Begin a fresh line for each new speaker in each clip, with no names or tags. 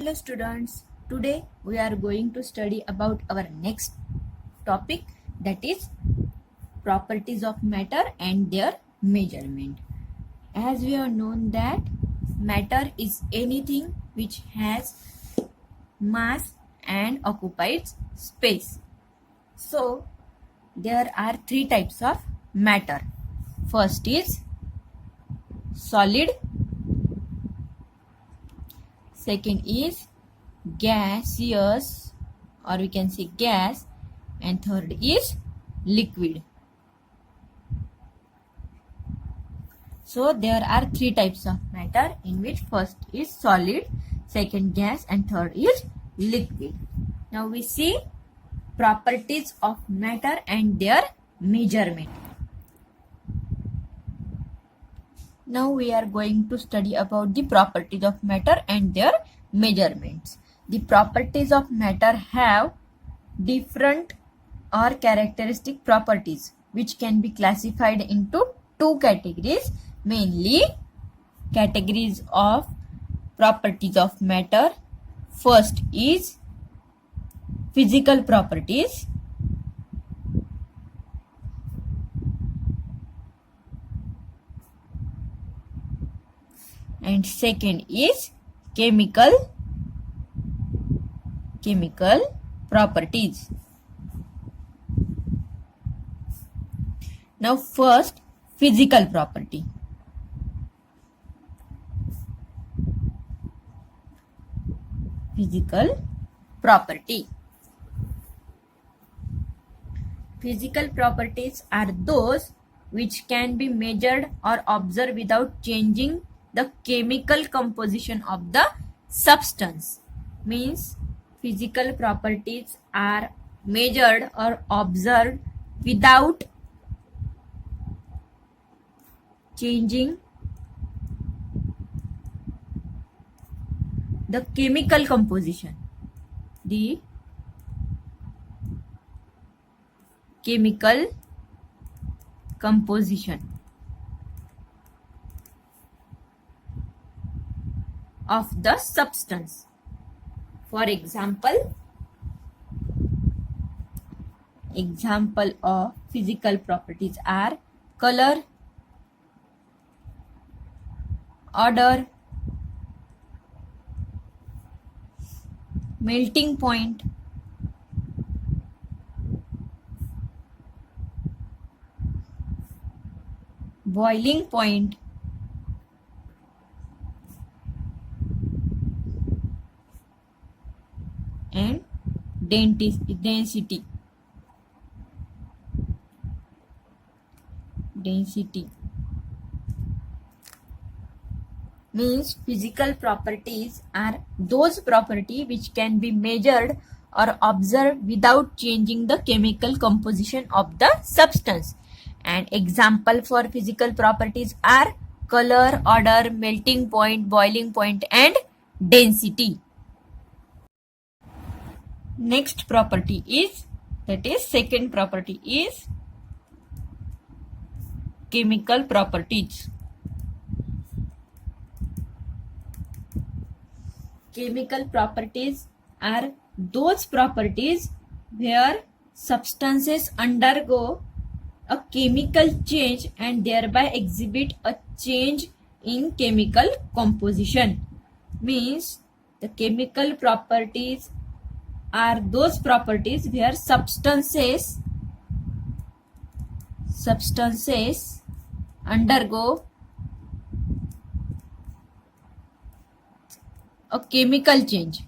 Hello students, today we are going to study about our next topic, that is properties of matter and their measurement. As we have known that matter is anything which has mass and occupies space. So there are three types of matter. First is solid, second is gaseous, or we can say gas, and third is liquid. So there are three types of matter, in which first is solid, second gas, and third is liquid. Now we see properties of matter and their measurement. Now we are going to study about the properties of matter and their measurements. The properties of matter have different or characteristic properties which can be classified into two categories, mainly categories of properties of matter. First is physical properties, and second is chemical properties. Now first, physical property. Physical properties are those which can be measured or observed without changing the chemical composition of the substance. Means physical properties are measured or observed without changing the chemical composition. The chemical composition of the substance. For example of physical properties are color, odor, melting point, boiling point, and density. Means physical properties are those properties which can be measured or observed without changing the chemical composition of the substance. And example for physical properties are color, odor, melting point, boiling point, and density. Next property is, that is second property is chemical properties. Chemical properties are those properties where substances undergo a chemical change and thereby exhibit a change in chemical composition. Means the chemical properties are those properties where substances undergo a chemical change.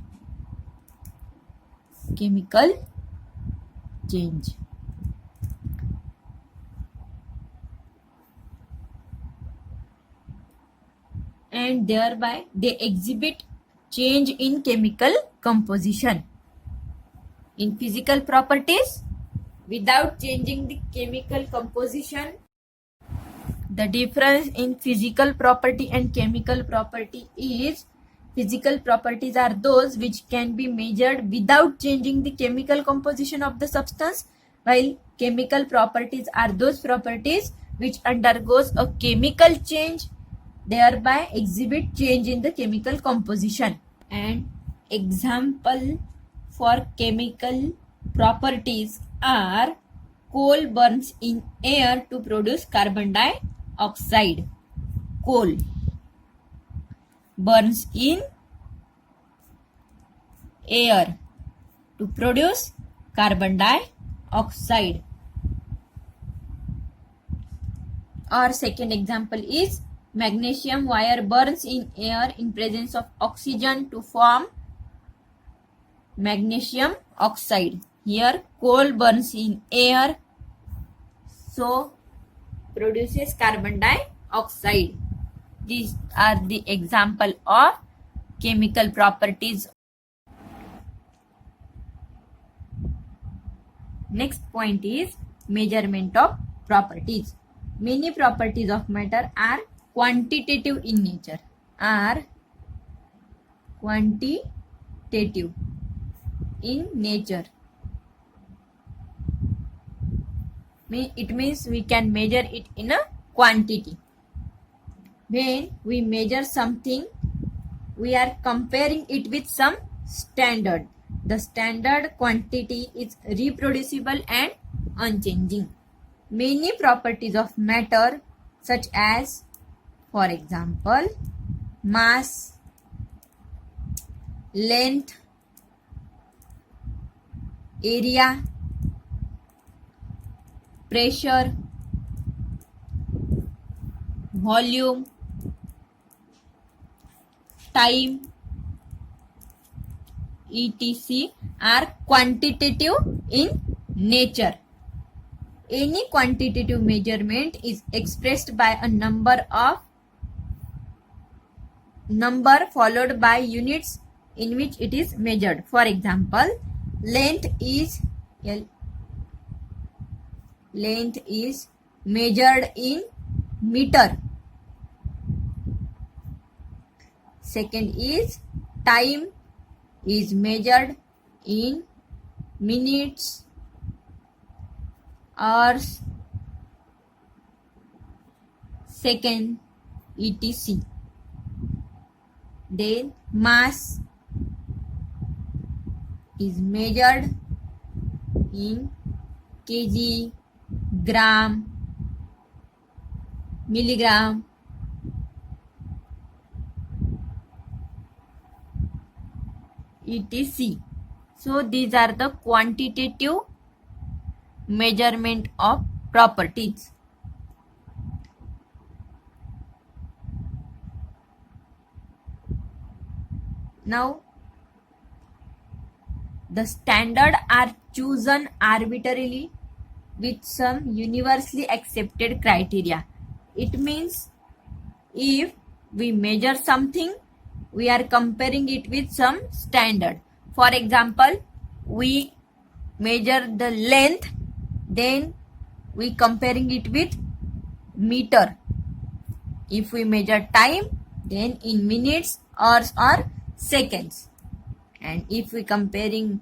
And thereby they exhibit change in chemical composition. In physical properties, without changing the chemical composition, the difference in physical property and chemical property is physical properties are those which can be measured without changing the chemical composition of the substance, while chemical properties are those properties which undergoes a chemical change, thereby exhibit change in the chemical composition. And example for chemical properties are coal burns in air to produce carbon dioxide. Coal burns in air to produce carbon dioxide. Our second example is magnesium wire burns in air in presence of oxygen to form magnesium oxide. Here coal burns in air, so produces carbon dioxide. These are the example of chemical properties. Next point is measurement of properties. Many properties of matter are quantitative in nature. It means we can measure it in a quantity. When we measure something, we are comparing it with some standard. The standard quantity is reproducible and unchanging. Many properties of matter, such as, for example, mass, length, area, pressure, volume, time, etc. are quantitative in nature. Any quantitative measurement is expressed by a number followed by units in which it is measured. For example, length is measured in meter. Second is time is measured in minutes, hours, second, etc. Then mass is measured in kg, gram, milligram, etc. So these are the quantitative measurement of properties. Now, the standard are chosen arbitrarily with some universally accepted criteria. It means if we measure something, we are comparing it with some standard. For example, we measure the length, then we comparing it with meter. If we measure time, then in minutes, hours or seconds. And if we comparing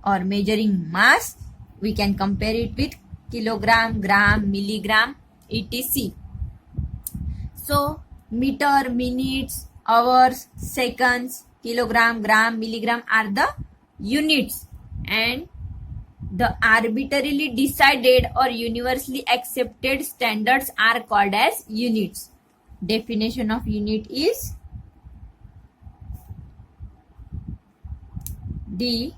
or measuring mass, we can compare it with kilogram, gram, milligram, etc. So meter, minutes, hours, seconds, kilogram, gram, milligram are the units, and the arbitrarily decided or universally accepted standards are called as units. Definition of unit is the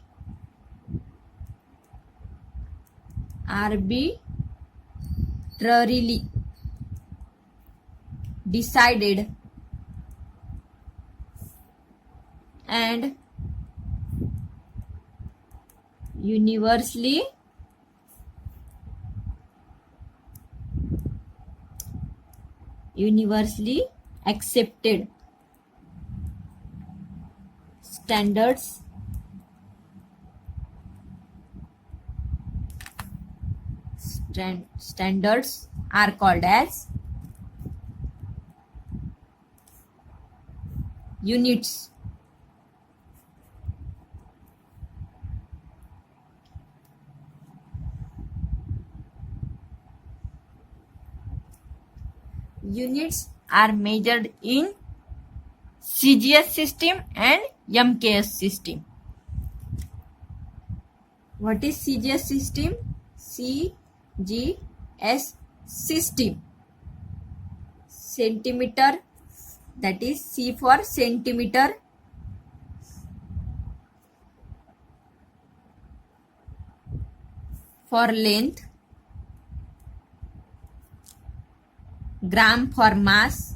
arbitrarily decided and universally accepted standards are called as units. Units are measured in CGS system and MKS system. What is CGS system? CGS system. Centimeter, that is C for centimeter. For length, gram for mass,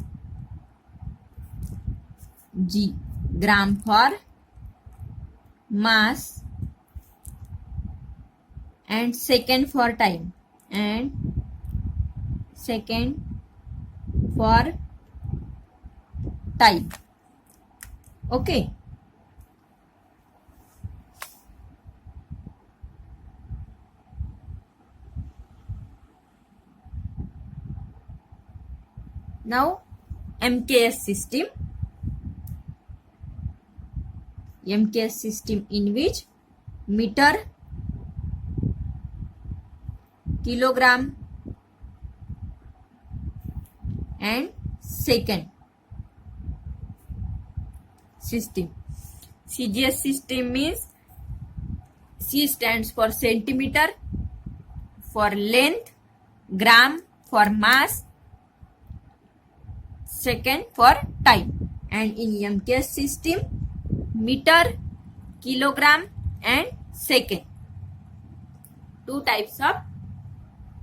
G, gram for mass, and second for time, and second for time. Okay. Now MKS system. MKS system in which meter, kilogram and second system. CGS system means C stands for centimeter, for length, gram for mass, second for time, and in MKS system meter, kilogram and second. Two types of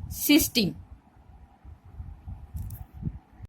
system.